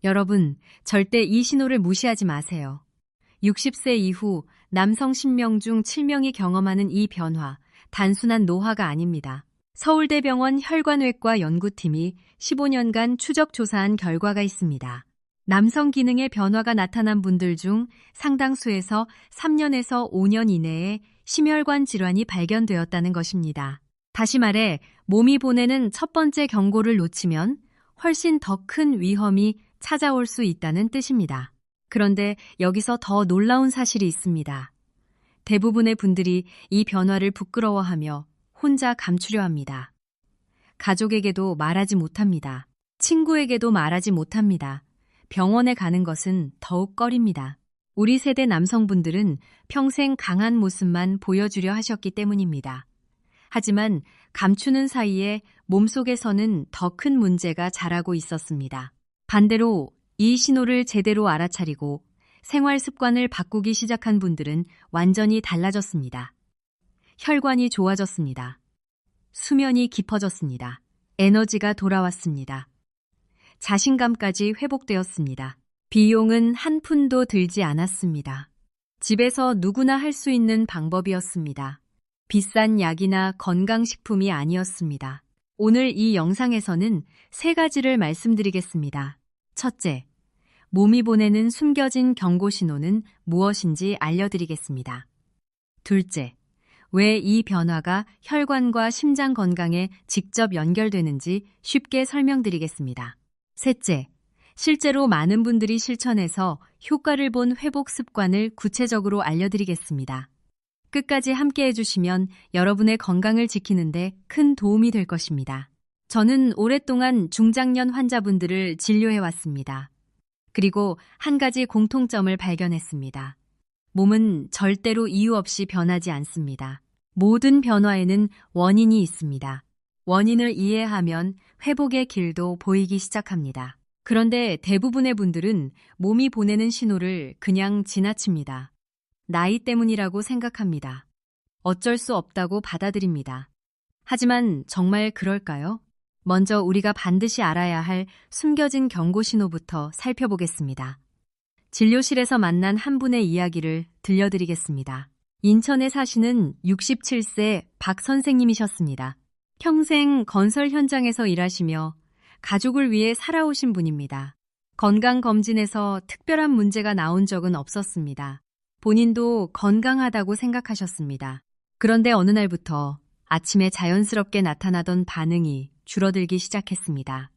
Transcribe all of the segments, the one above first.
여러분, 절대 이 신호를 무시하지 마세요. 60세 이후 남성 10명 중 7명이 경험하는 이 변화, 단순한 노화가 아닙니다. 서울대병원 혈관외과 연구팀이 15년간 추적 조사한 결과가 있습니다. 남성 기능의 변화가 나타난 분들 중 상당수에서 3년에서 5년 이내에 심혈관 질환이 발견되었다는 것입니다. 다시 말해, 몸이 보내는 첫 번째 경고를 놓치면 훨씬 더 큰 위험이 찾아올 수 있다는 뜻입니다. 그런데 여기서 더 놀라운 사실이 있습니다. 대부분의 분들이 이 변화를 부끄러워하며 혼자 감추려 합니다. 가족에게도 말하지 못합니다. 친구에게도 말하지 못합니다. 병원에 가는 것은 더욱 꺼립니다. 우리 세대 남성분들은 평생 강한 모습만 보여주려 하셨기 때문입니다. 하지만 감추는 사이에 몸속에서는 더 큰 문제가 자라고 있었습니다. 반대로 이 신호를 제대로 알아차리고 생활 습관을 바꾸기 시작한 분들은 완전히 달라졌습니다. 혈관이 좋아졌습니다. 수면이 깊어졌습니다. 에너지가 돌아왔습니다. 자신감까지 회복되었습니다. 비용은 한 푼도 들지 않았습니다. 집에서 누구나 할 수 있는 방법이었습니다. 비싼 약이나 건강식품이 아니었습니다. 오늘 이 영상에서는 3가지를 말씀드리겠습니다. 첫째, 몸이 보내는 숨겨진 경고 신호는 무엇인지 알려드리겠습니다. 둘째, 왜 이 변화가 혈관과 심장 건강에 직접 연결되는지 쉽게 설명드리겠습니다. 셋째, 실제로 많은 분들이 실천해서 효과를 본 회복 습관을 구체적으로 알려드리겠습니다. 끝까지 함께 해주시면 여러분의 건강을 지키는데 큰 도움이 될 것입니다. 저는 오랫동안 중장년 환자분들을 진료해왔습니다. 그리고 한 가지 공통점을 발견했습니다. 몸은 절대로 이유 없이 변하지 않습니다. 모든 변화에는 원인이 있습니다. 원인을 이해하면 회복의 길도 보이기 시작합니다. 그런데 대부분의 분들은 몸이 보내는 신호를 그냥 지나칩니다. 나이 때문이라고 생각합니다. 어쩔 수 없다고 받아들입니다. 하지만 정말 그럴까요? 먼저 우리가 반드시 알아야 할 숨겨진 경고 신호부터 살펴보겠습니다. 진료실에서 만난 한 분의 이야기를 들려드리겠습니다. 인천에 사시는 67세 박 선생님이셨습니다. 평생 건설 현장에서 일하시며 가족을 위해 살아오신 분입니다. 건강검진에서 특별한 문제가 나온 적은 없었습니다. 본인도 건강하다고 생각하셨습니다. 그런데 어느 날부터 아침에 자연스럽게 나타나던 반응이 줄어들기 시작했습니다.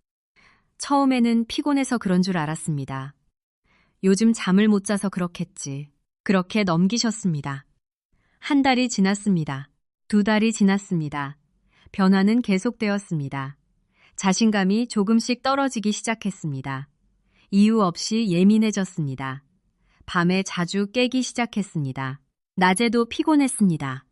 처음에는 피곤해서 그런 줄 알았습니다. 요즘 잠을 못 자서 그렇겠지. 그렇게 넘기셨습니다. 한 달이 지났습니다. 2달이 지났습니다. 변화는 계속되었습니다. 자신감이 조금씩 떨어지기 시작했습니다. 이유 없이 예민해졌습니다. 밤에 자주 깨기 시작했습니다. 낮에도 피곤했습니다.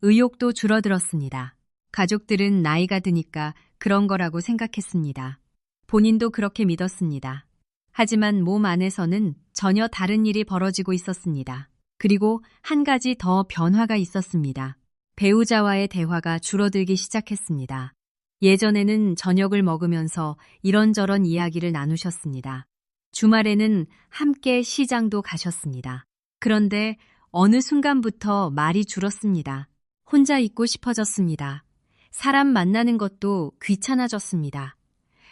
의욕도 줄어들었습니다. 가족들은 나이가 드니까 그런 거라고 생각했습니다. 본인도 그렇게 믿었습니다. 하지만 몸 안에서는 전혀 다른 일이 벌어지고 있었습니다. 그리고 한 가지 더 변화가 있었습니다. 배우자와의 대화가 줄어들기 시작했습니다. 예전에는 저녁을 먹으면서 이런저런 이야기를 나누셨습니다. 주말에는 함께 시장도 가셨습니다. 그런데 어느 순간부터 말이 줄었습니다. 혼자 있고 싶어졌습니다. 사람 만나는 것도 귀찮아졌습니다.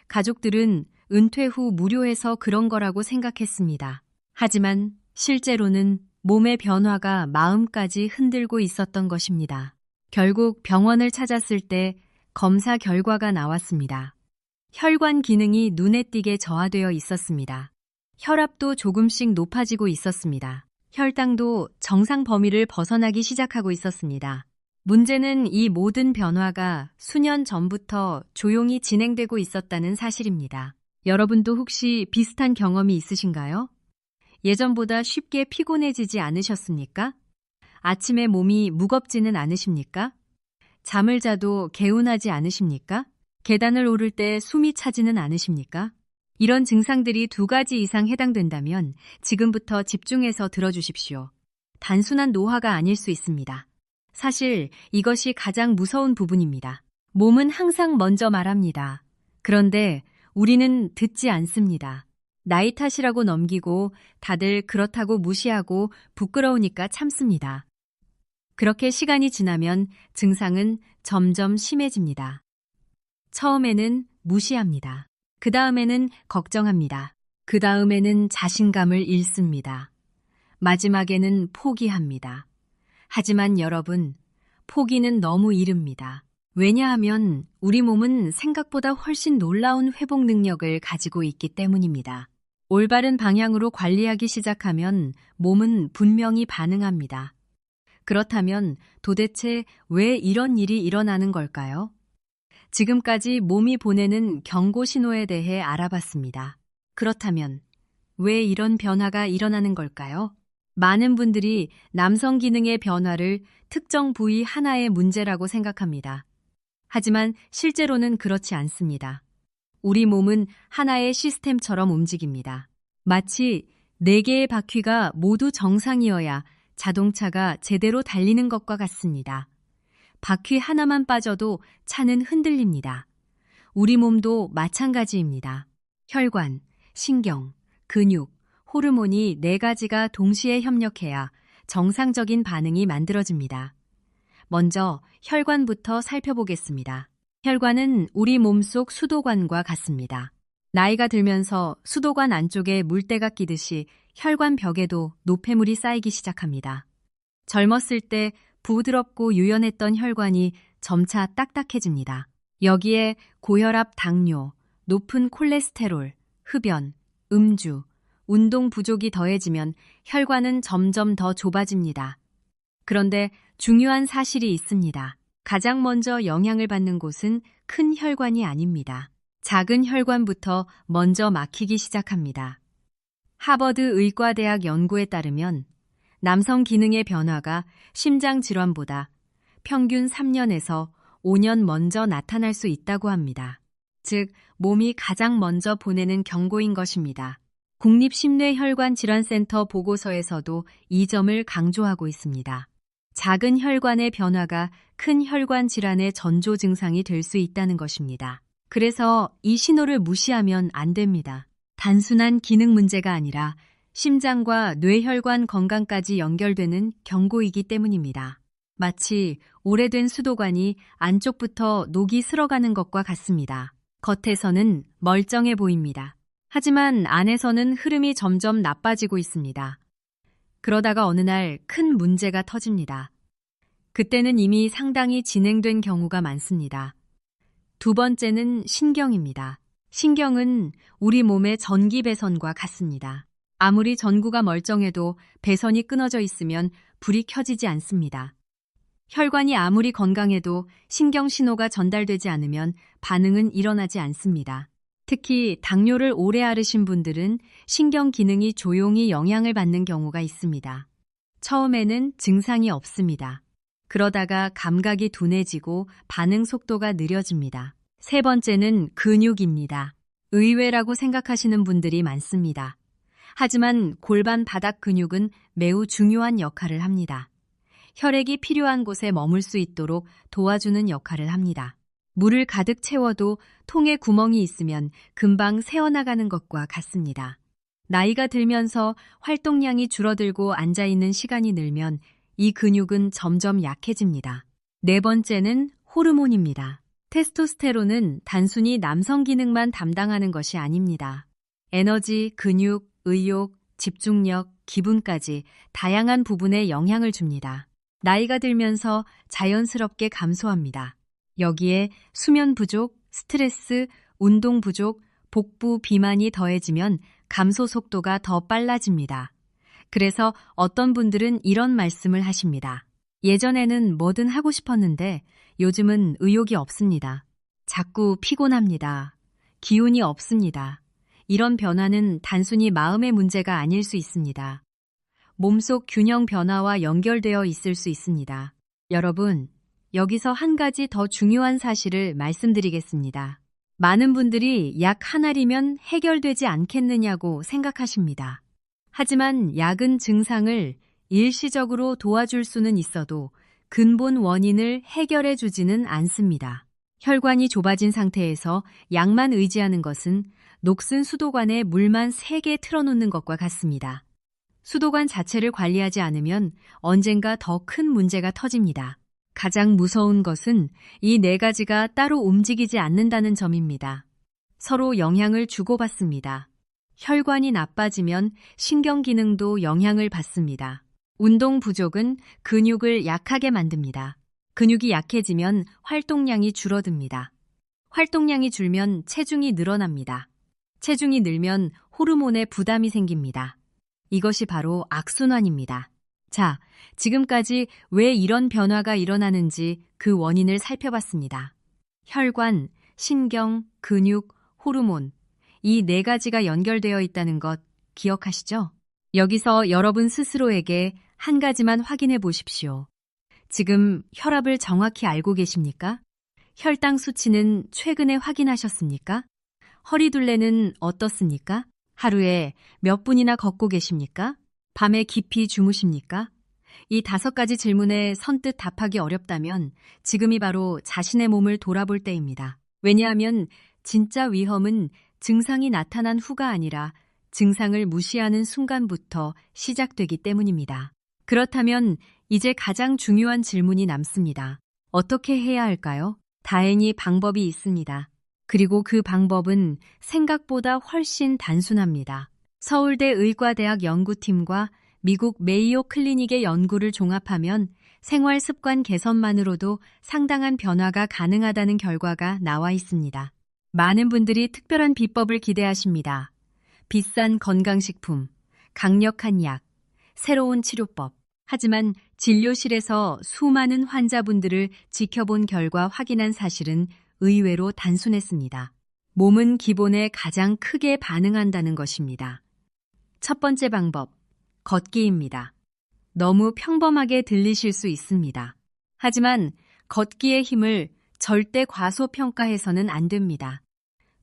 가족들은 은퇴 후 무료해서 그런 거라고 생각했습니다. 하지만 실제로는 몸의 변화가 마음까지 흔들고 있었던 것입니다. 결국 병원을 찾았을 때 검사 결과가 나왔습니다. 혈관 기능이 눈에 띄게 저하되어 있었습니다. 혈압도 조금씩 높아지고 있었습니다. 혈당도 정상 범위를 벗어나기 시작하고 있었습니다. 문제는 이 모든 변화가 수년 전부터 조용히 진행되고 있었다는 사실입니다. 여러분도 혹시 비슷한 경험이 있으신가요? 예전보다 쉽게 피곤해지지 않으셨습니까? 아침에 몸이 무겁지는 않으십니까? 잠을 자도 개운하지 않으십니까? 계단을 오를 때 숨이 차지는 않으십니까? 이런 증상들이 2가지 이상 해당된다면 지금부터 집중해서 들어주십시오. 단순한 노화가 아닐 수 있습니다. 사실 이것이 가장 무서운 부분입니다. 몸은 항상 먼저 말합니다. 그런데 우리는 듣지 않습니다. 나이 탓이라고 넘기고 다들 그렇다고 무시하고 부끄러우니까 참습니다. 그렇게 시간이 지나면 증상은 점점 심해집니다. 처음에는 무시합니다. 그 다음에는 걱정합니다. 그 다음에는 자신감을 잃습니다. 마지막에는 포기합니다. 하지만 여러분, 포기는 너무 이릅니다. 왜냐하면 우리 몸은 생각보다 훨씬 놀라운 회복 능력을 가지고 있기 때문입니다. 올바른 방향으로 관리하기 시작하면 몸은 분명히 반응합니다. 그렇다면 도대체 왜 이런 일이 일어나는 걸까요? 지금까지 몸이 보내는 경고 신호에 대해 알아봤습니다. 그렇다면 왜 이런 변화가 일어나는 걸까요? 많은 분들이 남성 기능의 변화를 특정 부위 하나의 문제라고 생각합니다. 하지만 실제로는 그렇지 않습니다. 우리 몸은 하나의 시스템처럼 움직입니다. 마치 4개의 바퀴가 모두 정상이어야 자동차가 제대로 달리는 것과 같습니다. 바퀴 하나만 빠져도 차는 흔들립니다. 우리 몸도 마찬가지입니다. 혈관, 신경, 근육, 호르몬이 4가지가 동시에 협력해야 정상적인 반응이 만들어집니다. 먼저 혈관부터 살펴보겠습니다. 혈관은 우리 몸속 수도관과 같습니다. 나이가 들면서 수도관 안쪽에 물때가 끼듯이 혈관 벽에도 노폐물이 쌓이기 시작합니다. 젊었을 때 부드럽고 유연했던 혈관이 점차 딱딱해집니다. 여기에 고혈압, 당뇨, 높은 콜레스테롤, 흡연, 음주, 운동 부족이 더해지면 혈관은 점점 더 좁아집니다. 그런데 중요한 사실이 있습니다. 가장 먼저 영향을 받는 곳은 큰 혈관이 아닙니다. 작은 혈관부터 먼저 막히기 시작합니다. 하버드 의과대학 연구에 따르면 남성 기능의 변화가 심장 질환보다 평균 3년에서 5년 먼저 나타날 수 있다고 합니다. 즉, 몸이 가장 먼저 보내는 경고인 것입니다. 국립심뇌혈관질환센터 보고서에서도 이 점을 강조하고 있습니다. 작은 혈관의 변화가 큰 혈관 질환의 전조 증상이 될 수 있다는 것입니다. 그래서 이 신호를 무시하면 안 됩니다. 단순한 기능 문제가 아니라 심장과 뇌혈관 건강까지 연결되는 경고이기 때문입니다. 마치 오래된 수도관이 안쪽부터 녹이 슬어가는 것과 같습니다. 겉에서는 멀쩡해 보입니다. 하지만 안에서는 흐름이 점점 나빠지고 있습니다. 그러다가 어느 날 큰 문제가 터집니다. 그때는 이미 상당히 진행된 경우가 많습니다. 두 번째는 신경입니다. 신경은 우리 몸의 전기 배선과 같습니다. 아무리 전구가 멀쩡해도 배선이 끊어져 있으면 불이 켜지지 않습니다. 혈관이 아무리 건강해도 신경 신호가 전달되지 않으면 반응은 일어나지 않습니다. 특히 당뇨를 오래 앓으신 분들은 신경 기능이 조용히 영향을 받는 경우가 있습니다. 처음에는 증상이 없습니다. 그러다가 감각이 둔해지고 반응 속도가 느려집니다. 세 번째는 근육입니다. 의외라고 생각하시는 분들이 많습니다. 하지만 골반 바닥 근육은 매우 중요한 역할을 합니다. 혈액이 필요한 곳에 머물 수 있도록 도와주는 역할을 합니다. 물을 가득 채워도 통에 구멍이 있으면 금방 새어나가는 것과 같습니다. 나이가 들면서 활동량이 줄어들고 앉아있는 시간이 늘면 이 근육은 점점 약해집니다. 네 번째는 호르몬입니다. 테스토스테론은 단순히 남성 기능만 담당하는 것이 아닙니다. 에너지, 근육, 의욕, 집중력, 기분까지 다양한 부분에 영향을 줍니다. 나이가 들면서 자연스럽게 감소합니다. 여기에 수면 부족, 스트레스, 운동 부족, 복부 비만이 더해지면 감소 속도가 더 빨라집니다. 그래서 어떤 분들은 이런 말씀을 하십니다. 예전에는 뭐든 하고 싶었는데 요즘은 의욕이 없습니다. 자꾸 피곤합니다. 기운이 없습니다. 이런 변화는 단순히 마음의 문제가 아닐 수 있습니다. 몸속 균형 변화와 연결되어 있을 수 있습니다. 여러분, 여기서 한 가지 더 중요한 사실을 말씀드리겠습니다. 많은 분들이 약 한 알이면 해결되지 않겠느냐고 생각하십니다. 하지만 약은 증상을 일시적으로 도와줄 수는 있어도 근본 원인을 해결해 주지는 않습니다. 혈관이 좁아진 상태에서 약만 의지하는 것은 녹슨 수도관에 물만 3개 틀어놓는 것과 같습니다. 수도관 자체를 관리하지 않으면 언젠가 더 큰 문제가 터집니다. 가장 무서운 것은 이 4가지가 따로 움직이지 않는다는 점입니다. 서로 영향을 주고받습니다. 혈관이 나빠지면 신경 기능도 영향을 받습니다. 운동 부족은 근육을 약하게 만듭니다. 근육이 약해지면 활동량이 줄어듭니다. 활동량이 줄면 체중이 늘어납니다. 체중이 늘면 호르몬에 부담이 생깁니다. 이것이 바로 악순환입니다. 자, 지금까지 왜 이런 변화가 일어나는지 그 원인을 살펴봤습니다. 혈관, 신경, 근육, 호르몬, 이 4가지가 연결되어 있다는 것 기억하시죠? 여기서 여러분 스스로에게 한 가지만 확인해 보십시오. 지금 혈압을 정확히 알고 계십니까? 혈당 수치는 최근에 확인하셨습니까? 허리둘레는 어떻습니까? 하루에 몇 분이나 걷고 계십니까? 밤에 깊이 주무십니까? 이 5가지 질문에 선뜻 답하기 어렵다면 지금이 바로 자신의 몸을 돌아볼 때입니다. 왜냐하면 진짜 위험은 증상이 나타난 후가 아니라 증상을 무시하는 순간부터 시작되기 때문입니다. 그렇다면 이제 가장 중요한 질문이 남습니다. 어떻게 해야 할까요? 다행히 방법이 있습니다. 그리고 그 방법은 생각보다 훨씬 단순합니다. 서울대 의과대학 연구팀과 미국 메이오 클리닉의 연구를 종합하면 생활 습관 개선만으로도 상당한 변화가 가능하다는 결과가 나와 있습니다. 많은 분들이 특별한 비법을 기대하십니다. 비싼 건강식품, 강력한 약, 새로운 치료법. 하지만 진료실에서 수많은 환자분들을 지켜본 결과 확인한 사실은 의외로 단순했습니다. 몸은 기본에 가장 크게 반응한다는 것입니다. 첫 번째 방법, 걷기입니다. 너무 평범하게 들리실 수 있습니다. 하지만 걷기의 힘을 절대 과소평가해서는 안 됩니다.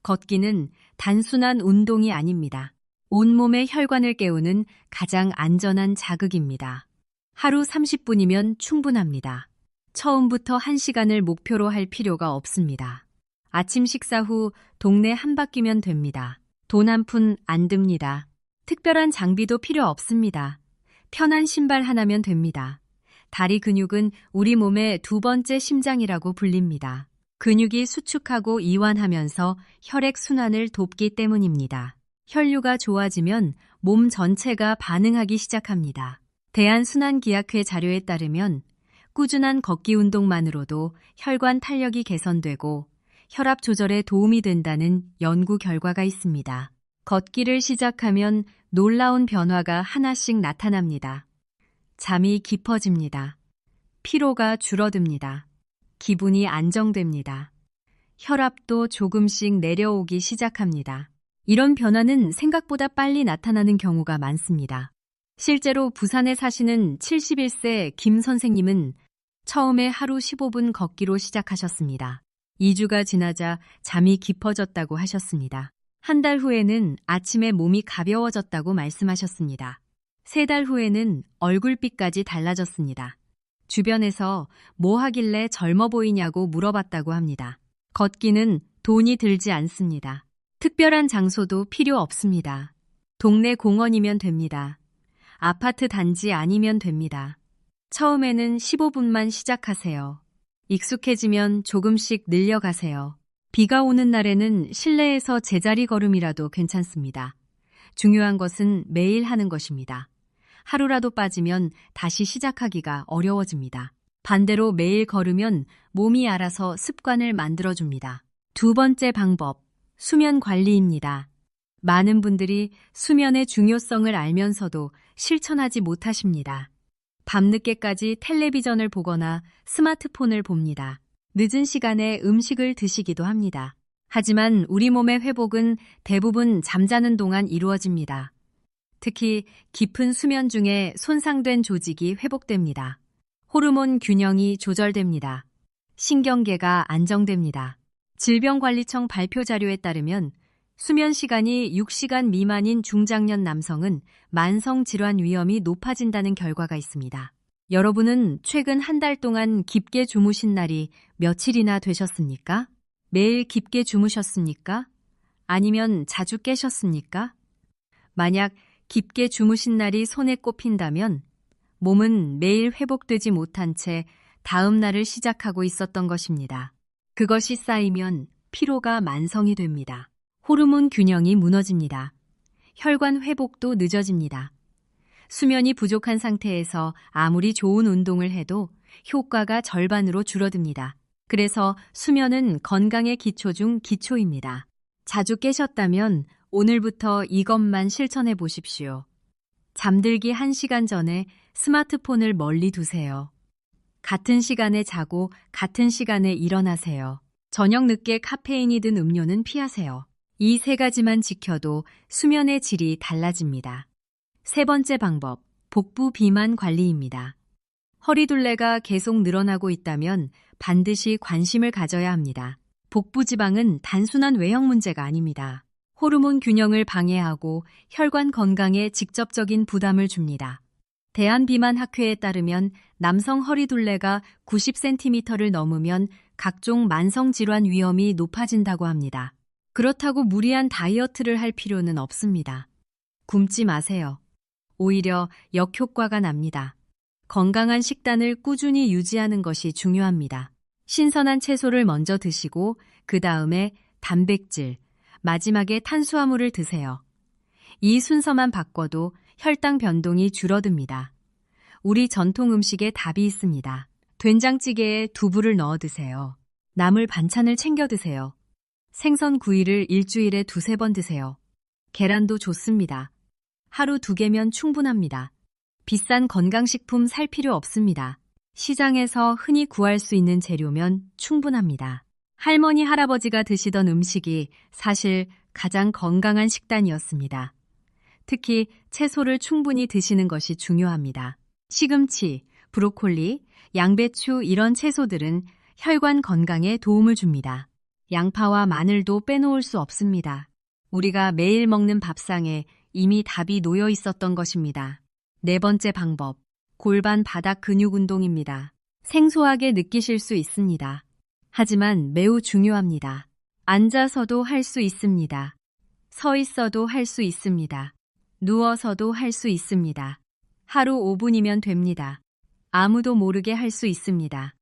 걷기는 단순한 운동이 아닙니다. 온몸의 혈관을 깨우는 가장 안전한 자극입니다. 하루 30분이면 충분합니다. 처음부터 1시간을 목표로 할 필요가 없습니다. 아침 식사 후 동네 한 바퀴면 됩니다. 돈 한 푼 안 듭니다. 특별한 장비도 필요 없습니다. 편한 신발 하나면 됩니다. 다리 근육은 우리 몸의 2번째 심장이라고 불립니다. 근육이 수축하고 이완하면서 혈액 순환을 돕기 때문입니다. 혈류가 좋아지면 몸 전체가 반응하기 시작합니다. 대한순환기학회 자료에 따르면 꾸준한 걷기 운동만으로도 혈관 탄력이 개선되고 혈압 조절에 도움이 된다는 연구 결과가 있습니다. 걷기를 시작하면 놀라운 변화가 하나씩 나타납니다. 잠이 깊어집니다. 피로가 줄어듭니다. 기분이 안정됩니다. 혈압도 조금씩 내려오기 시작합니다. 이런 변화는 생각보다 빨리 나타나는 경우가 많습니다. 실제로 부산에 사시는 71세 김 선생님은 처음에 하루 15분 걷기로 시작하셨습니다. 2주가 지나자 잠이 깊어졌다고 하셨습니다. 한 달 후에는 아침에 몸이 가벼워졌다고 말씀하셨습니다. 3달 후에는 얼굴빛까지 달라졌습니다. 주변에서 뭐 하길래 젊어 보이냐고 물어봤다고 합니다. 걷기는 돈이 들지 않습니다. 특별한 장소도 필요 없습니다. 동네 공원이면 됩니다. 아파트 단지 아니면 됩니다. 처음에는 15분만 시작하세요. 익숙해지면 조금씩 늘려가세요. 비가 오는 날에는 실내에서 제자리 걸음이라도 괜찮습니다. 중요한 것은 매일 하는 것입니다. 하루라도 빠지면 다시 시작하기가 어려워집니다. 반대로 매일 걸으면 몸이 알아서 습관을 만들어줍니다. 2번째 방법, 수면 관리입니다. 많은 분들이 수면의 중요성을 알면서도 실천하지 못하십니다. 밤늦게까지 텔레비전을 보거나 스마트폰을 봅니다. 늦은 시간에 음식을 드시기도 합니다. 하지만 우리 몸의 회복은 대부분 잠자는 동안 이루어집니다. 특히 깊은 수면 중에 손상된 조직이 회복됩니다. 호르몬 균형이 조절됩니다. 신경계가 안정됩니다. 질병관리청 발표 자료에 따르면 수면 시간이 6시간 미만인 중장년 남성은 만성 질환 위험이 높아진다는 결과가 있습니다. 여러분은 최근 한 달 동안 깊게 주무신 날이 며칠이나 되셨습니까? 매일 깊게 주무셨습니까? 아니면 자주 깨셨습니까? 만약 깊게 주무신 날이 손에 꼽힌다면 몸은 매일 회복되지 못한 채 다음 날을 시작하고 있었던 것입니다. 그것이 쌓이면 피로가 만성이 됩니다. 호르몬 균형이 무너집니다. 혈관 회복도 늦어집니다. 수면이 부족한 상태에서 아무리 좋은 운동을 해도 효과가 절반으로 줄어듭니다. 그래서 수면은 건강의 기초 중 기초입니다. 자주 깨셨다면 오늘부터 이것만 실천해 보십시오. 잠들기 1시간 전에 스마트폰을 멀리 두세요. 같은 시간에 자고 같은 시간에 일어나세요. 저녁 늦게 카페인이 든 음료는 피하세요. 이 3가지만 지켜도 수면의 질이 달라집니다. 3번째 방법, 복부 비만 관리입니다. 허리둘레가 계속 늘어나고 있다면 반드시 관심을 가져야 합니다. 복부 지방은 단순한 외형 문제가 아닙니다. 호르몬 균형을 방해하고 혈관 건강에 직접적인 부담을 줍니다. 대한비만학회에 따르면 남성 허리둘레가 90cm를 넘으면 각종 만성질환 위험이 높아진다고 합니다. 그렇다고 무리한 다이어트를 할 필요는 없습니다. 굶지 마세요. 오히려 역효과가 납니다. 건강한 식단을 꾸준히 유지하는 것이 중요합니다. 신선한 채소를 먼저 드시고 그 다음에 단백질, 마지막에 탄수화물을 드세요. 이 순서만 바꿔도 혈당 변동이 줄어듭니다. 우리 전통 음식에 답이 있습니다. 된장찌개에 두부를 넣어 드세요. 나물 반찬을 챙겨 드세요. 생선 구이를 일주일에 2-3번 드세요. 계란도 좋습니다. 하루 2개면 충분합니다. 비싼 건강식품 살 필요 없습니다. 시장에서 흔히 구할 수 있는 재료면 충분합니다. 할머니, 할아버지가 드시던 음식이 사실 가장 건강한 식단이었습니다. 특히 채소를 충분히 드시는 것이 중요합니다. 시금치, 브로콜리, 양배추 이런 채소들은 혈관 건강에 도움을 줍니다. 양파와 마늘도 빼놓을 수 없습니다. 우리가 매일 먹는 밥상에 이미 답이 놓여 있었던 것입니다. 4번째 방법, 골반 바닥 근육 운동입니다. 생소하게 느끼실 수 있습니다. 하지만 매우 중요합니다. 앉아서도 할 수 있습니다. 서 있어도 할 수 있습니다. 누워서도 할 수 있습니다. 하루 5분이면 됩니다. 아무도 모르게 할 수 있습니다.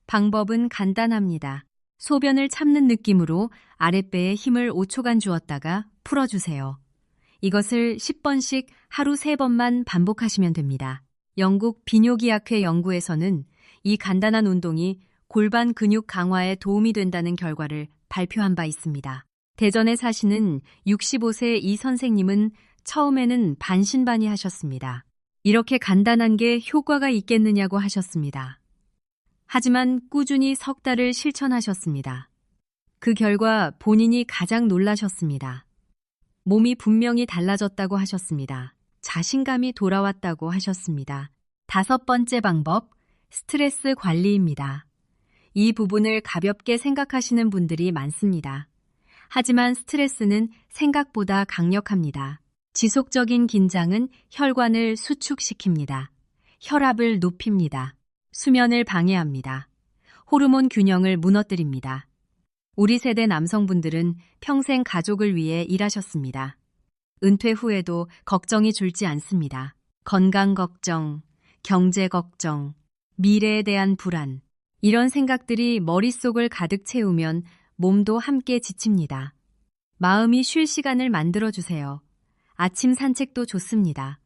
방법은 간단합니다. 소변을 참는 느낌으로 아랫배에 힘을 5초간 주었다가 풀어주세요. 이것을 10번씩 하루 3번만 반복하시면 됩니다. 영국 비뇨기학회 연구에서는 이 간단한 운동이 골반 근육 강화에 도움이 된다는 결과를 발표한 바 있습니다. 대전에 사시는 65세 이 선생님은 처음에는 반신반의하셨습니다. 이렇게 간단한 게 효과가 있겠느냐고 하셨습니다. 하지만 꾸준히 석 달을 실천하셨습니다. 그 결과 본인이 가장 놀라셨습니다. 몸이 분명히 달라졌다고 하셨습니다. 자신감이 돌아왔다고 하셨습니다. 5번째 방법, 스트레스 관리입니다. 이 부분을 가볍게 생각하시는 분들이 많습니다. 하지만 스트레스는 생각보다 강력합니다. 지속적인 긴장은 혈관을 수축시킵니다. 혈압을 높입니다. 수면을 방해합니다. 호르몬 균형을 무너뜨립니다. 우리 세대 남성분들은 평생 가족을 위해 일하셨습니다. 은퇴 후에도 걱정이 줄지 않습니다. 건강 걱정, 경제 걱정, 미래에 대한 불안, 이런 생각들이 머릿속을 가득 채우면 몸도 함께 지칩니다. 마음이 쉴 시간을 만들어주세요. 아침 산책도 좋습니다.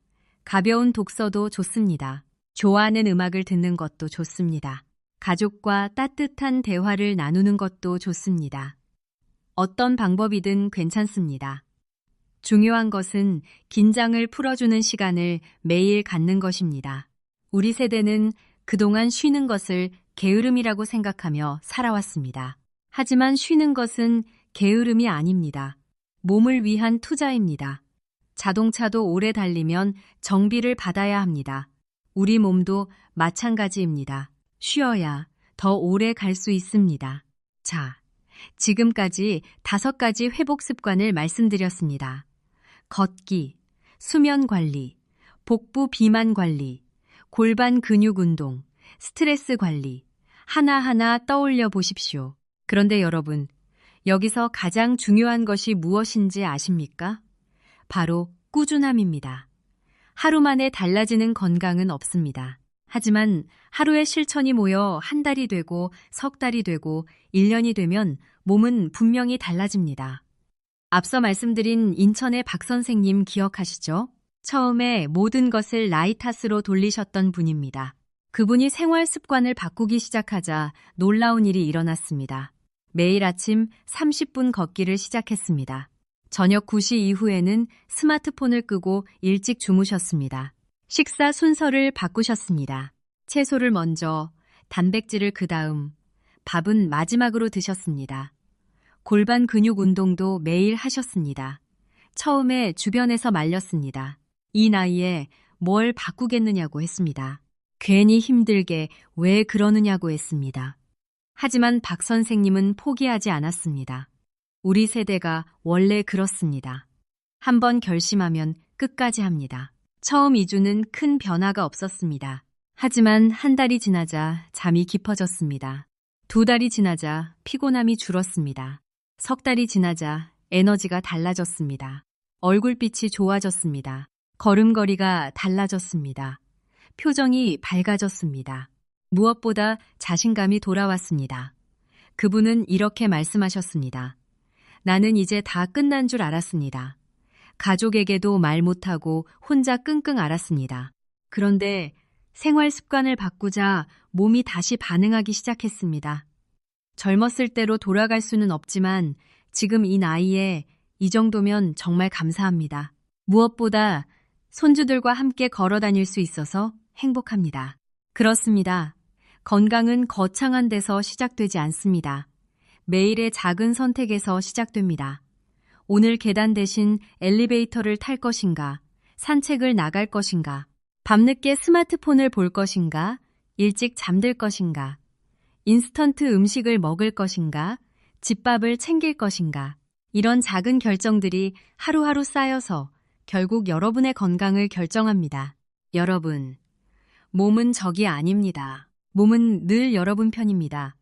가벼운 독서도 좋습니다. 좋아하는 음악을 듣는 것도 좋습니다. 가족과 따뜻한 대화를 나누는 것도 좋습니다. 어떤 방법이든 괜찮습니다. 중요한 것은 긴장을 풀어주는 시간을 매일 갖는 것입니다. 우리 세대는 그동안 쉬는 것을 게으름이라고 생각하며 살아왔습니다. 하지만 쉬는 것은 게으름이 아닙니다. 몸을 위한 투자입니다. 자동차도 오래 달리면 정비를 받아야 합니다. 우리 몸도 마찬가지입니다. 쉬어야 더 오래 갈 수 있습니다. 자, 지금까지 5가지 회복 습관을 말씀드렸습니다. 걷기, 수면 관리, 복부 비만 관리, 골반 근육 운동, 스트레스 관리, 하나하나 떠올려 보십시오. 그런데 여러분, 여기서 가장 중요한 것이 무엇인지 아십니까? 바로 꾸준함입니다. 하루 만에 달라지는 건강은 없습니다. 하지만 하루의 실천이 모여 한 달이 되고 석 달이 되고 1년이 되면 몸은 분명히 달라집니다. 앞서 말씀드린 인천의 박 선생님 기억하시죠? 처음에 모든 것을 나이 탓으로 돌리셨던 분입니다. 그분이 생활 습관을 바꾸기 시작하자 놀라운 일이 일어났습니다. 매일 아침 30분 걷기를 시작했습니다. 저녁 9시 이후에는 스마트폰을 끄고 일찍 주무셨습니다. 식사 순서를 바꾸셨습니다. 채소를 먼저, 단백질을 그 다음, 밥은 마지막으로 드셨습니다. 골반 근육 운동도 매일 하셨습니다. 처음에 주변에서 말렸습니다. 이 나이에 뭘 바꾸겠느냐고 했습니다. 괜히 힘들게 왜 그러느냐고 했습니다. 하지만 박 선생님은 포기하지 않았습니다. 우리 세대가 원래 그렇습니다. 한번 결심하면 끝까지 합니다. 처음 2주는 큰 변화가 없었습니다. 하지만 한 달이 지나자 잠이 깊어졌습니다. 2달이 지나자 피곤함이 줄었습니다. 석 달이 지나자 에너지가 달라졌습니다. 얼굴빛이 좋아졌습니다. 걸음걸이가 달라졌습니다. 표정이 밝아졌습니다. 무엇보다 자신감이 돌아왔습니다. 그분은 이렇게 말씀하셨습니다. 나는 이제 다 끝난 줄 알았습니다. 가족에게도 말 못하고 혼자 끙끙 앓았습니다. 그런데 생활 습관을 바꾸자 몸이 다시 반응하기 시작했습니다. 젊었을 때로 돌아갈 수는 없지만 지금 이 나이에 이 정도면 정말 감사합니다. 무엇보다 손주들과 함께 걸어 다닐 수 있어서 행복합니다. 그렇습니다. 건강은 거창한 데서 시작되지 않습니다. 매일의 작은 선택에서 시작됩니다. 오늘 계단 대신 엘리베이터를 탈 것인가, 산책을 나갈 것인가, 밤늦게 스마트폰을 볼 것인가, 일찍 잠들 것인가, 인스턴트 음식을 먹을 것인가, 집밥을 챙길 것인가. 이런 작은 결정들이 하루하루 쌓여서 결국 여러분의 건강을 결정합니다. 여러분, 몸은 적이 아닙니다. 몸은 늘 여러분 편입니다.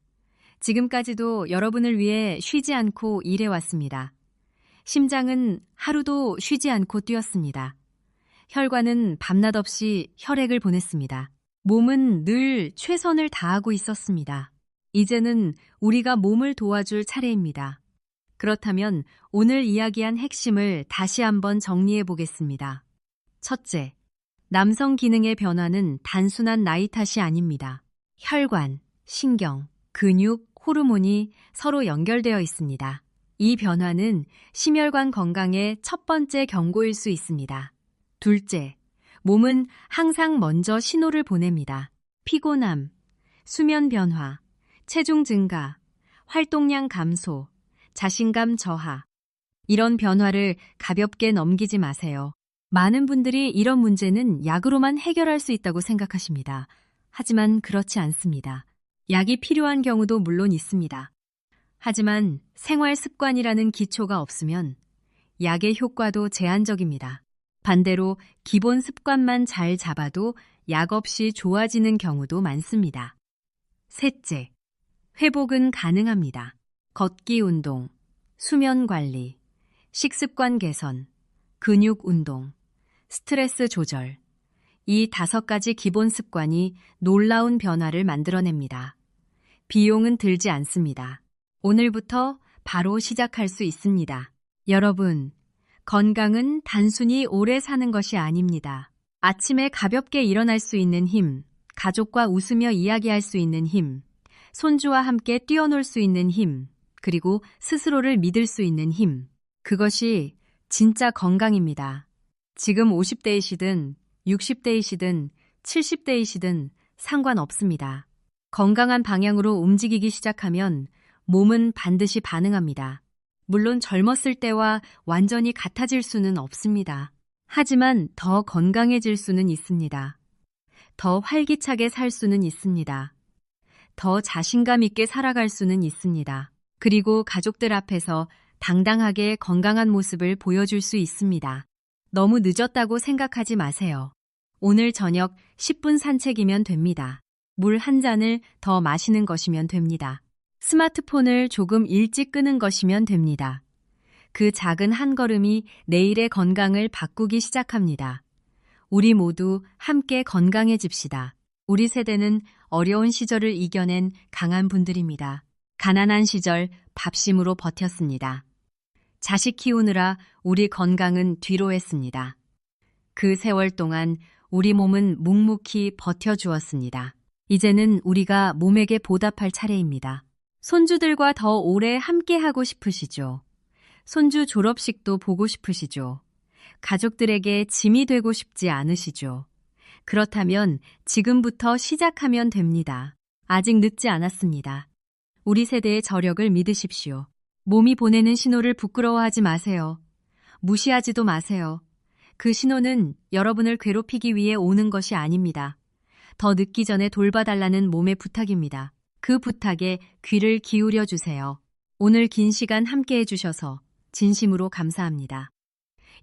지금까지도 여러분을 위해 쉬지 않고 일해왔습니다. 심장은 하루도 쉬지 않고 뛰었습니다. 혈관은 밤낮 없이 혈액을 보냈습니다. 몸은 늘 최선을 다하고 있었습니다. 이제는 우리가 몸을 도와줄 차례입니다. 그렇다면 오늘 이야기한 핵심을 다시 한번 정리해 보겠습니다. 첫째, 남성 기능의 변화는 단순한 나이 탓이 아닙니다. 혈관, 신경, 근육, 호르몬이 서로 연결되어 있습니다. 이 변화는 심혈관 건강의 첫 번째 경고일 수 있습니다. 둘째, 몸은 항상 먼저 신호를 보냅니다. 피곤함, 수면 변화, 체중 증가, 활동량 감소, 자신감 저하. 이런 변화를 가볍게 넘기지 마세요. 많은 분들이 이런 문제는 약으로만 해결할 수 있다고 생각하십니다. 하지만 그렇지 않습니다. 약이 필요한 경우도 물론 있습니다. 하지만 생활 습관이라는 기초가 없으면 약의 효과도 제한적입니다. 반대로 기본 습관만 잘 잡아도 약 없이 좋아지는 경우도 많습니다. 셋째, 회복은 가능합니다. 걷기 운동, 수면 관리, 식습관 개선, 근육 운동, 스트레스 조절. 이 5가지 기본 습관이 놀라운 변화를 만들어냅니다. 비용은 들지 않습니다. 오늘부터 바로 시작할 수 있습니다. 여러분, 건강은 단순히 오래 사는 것이 아닙니다. 아침에 가볍게 일어날 수 있는 힘, 가족과 웃으며 이야기할 수 있는 힘, 손주와 함께 뛰어놀 수 있는 힘, 그리고 스스로를 믿을 수 있는 힘. 그것이 진짜 건강입니다. 지금 50대이시든 60대이시든 70대이시든 상관없습니다. 건강한 방향으로 움직이기 시작하면 몸은 반드시 반응합니다. 물론 젊었을 때와 완전히 같아질 수는 없습니다. 하지만 더 건강해질 수는 있습니다. 더 활기차게 살 수는 있습니다. 더 자신감 있게 살아갈 수는 있습니다. 그리고 가족들 앞에서 당당하게 건강한 모습을 보여줄 수 있습니다. 너무 늦었다고 생각하지 마세요. 오늘 저녁 10분 산책이면 됩니다. 물 한 잔을 더 마시는 것이면 됩니다. 스마트폰을 조금 일찍 끄는 것이면 됩니다. 그 작은 한 걸음이 내일의 건강을 바꾸기 시작합니다. 우리 모두 함께 건강해집시다. 우리 세대는 어려운 시절을 이겨낸 강한 분들입니다. 가난한 시절 밥심으로 버텼습니다. 자식 키우느라 우리 건강은 뒤로 했습니다. 그 세월 동안 우리 몸은 묵묵히 버텨주었습니다. 이제는 우리가 몸에게 보답할 차례입니다. 손주들과 더 오래 함께하고 싶으시죠? 손주 졸업식도 보고 싶으시죠? 가족들에게 짐이 되고 싶지 않으시죠? 그렇다면 지금부터 시작하면 됩니다. 아직 늦지 않았습니다. 우리 세대의 저력을 믿으십시오. 몸이 보내는 신호를 부끄러워하지 마세요. 무시하지도 마세요. 그 신호는 여러분을 괴롭히기 위해 오는 것이 아닙니다. 더 늦기 전에 돌봐달라는 몸의 부탁입니다. 그 부탁에 귀를 기울여 주세요. 오늘 긴 시간 함께 해주셔서 진심으로 감사합니다.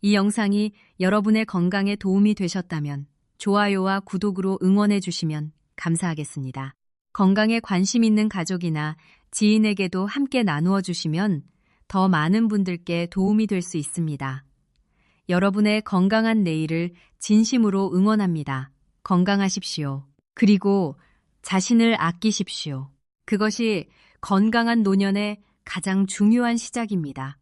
이 영상이 여러분의 건강에 도움이 되셨다면 좋아요와 구독으로 응원해 주시면 감사하겠습니다. 건강에 관심 있는 가족이나 지인에게도 함께 나누어 주시면 더 많은 분들께 도움이 될 수 있습니다. 여러분의 건강한 내일을 진심으로 응원합니다. 건강하십시오. 그리고 자신을 아끼십시오. 그것이 건강한 노년의 가장 중요한 시작입니다.